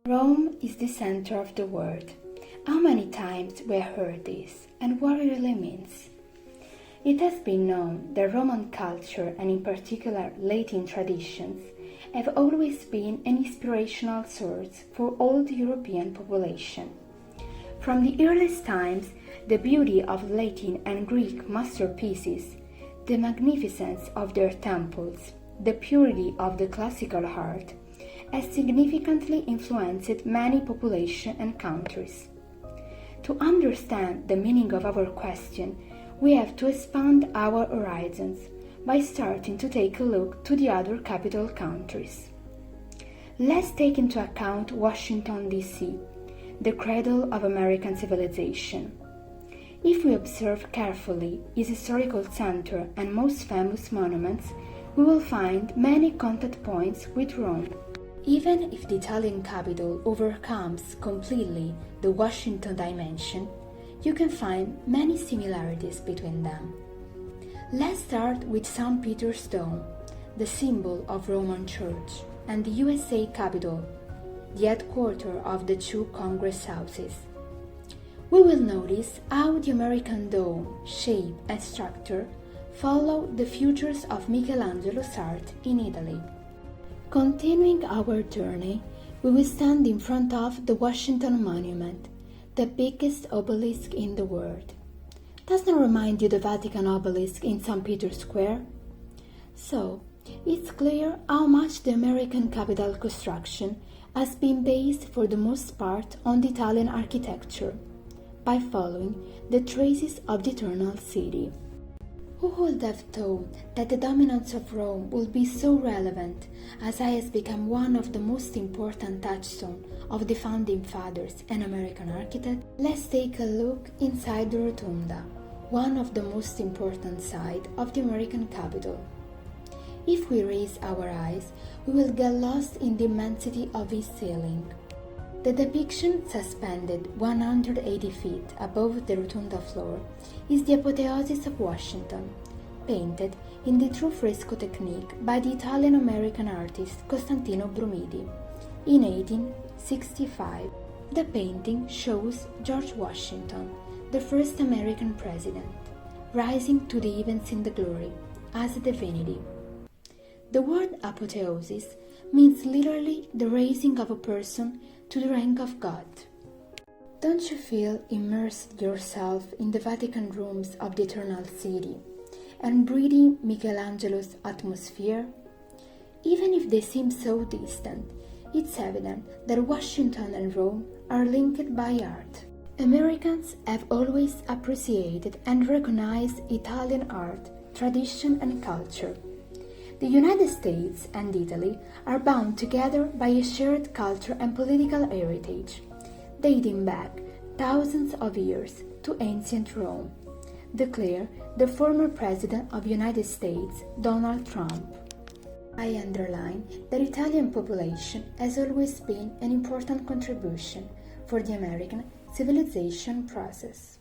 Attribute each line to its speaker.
Speaker 1: Rome is the center of the world. How many times we have heard this, and what it really means? It has been known that Roman culture, and in particular Latin traditions, have always been an inspirational source for all the European population. From the earliest times, the beauty of Latin and Greek masterpieces, the magnificence of their temples, the purity of the classical art, has significantly influenced many populations and countries. To understand the meaning of our question, we have to expand our horizons by starting to take a look to the other capital countries. Let's take into account Washington, D.C., the cradle of American civilization. If we observe carefully its historical center and most famous monuments, we will find many contact points with Rome. Even if the Italian capital overcomes completely the Washington dimension, you can find many similarities between them. Let's start with St. Peter's Dome, the symbol of Roman Church, and the USA Capitol, the headquarters of the two Congress houses. We will notice how the American dome, shape and structure follow the features of Michelangelo's art in Italy. Continuing our journey, we will stand in front of the Washington Monument, the biggest obelisk in the world. Doesn't remind you the Vatican obelisk in St. Peter's Square? So, it's clear how much the American capital construction has been based for the most part on the Italian architecture, by following the traces of the Eternal City. Who would have thought that the dominance of Rome would be so relevant, as it has become one of the most important touchstones of the founding fathers and American architects? Let's take a look inside the Rotunda, one of the most important sides of the American Capitol. If we raise our eyes, we will get lost in the immensity of its ceiling. The depiction, suspended 180 feet above the rotunda floor, is the apotheosis of Washington, painted in the true fresco technique by the Italian-American artist Costantino Brumidi in 1865. The painting shows George Washington, the first American president, rising to the heavens in the glory, as a divinity. The word apotheosis means literally the raising of a person to the rank of God. Don't you feel immersed yourself in the Vatican rooms of the Eternal City and breathing Michelangelo's atmosphere? Even if they seem so distant, it's evident that Washington and Rome are linked by art. Americans have always appreciated and recognized Italian art, tradition and culture. The United States and Italy are bound together by a shared culture and political heritage, dating back thousands of years to ancient Rome, declared the former President of the United States, Donald Trump. I underline that Italian population has always been an important contribution for the American civilization process.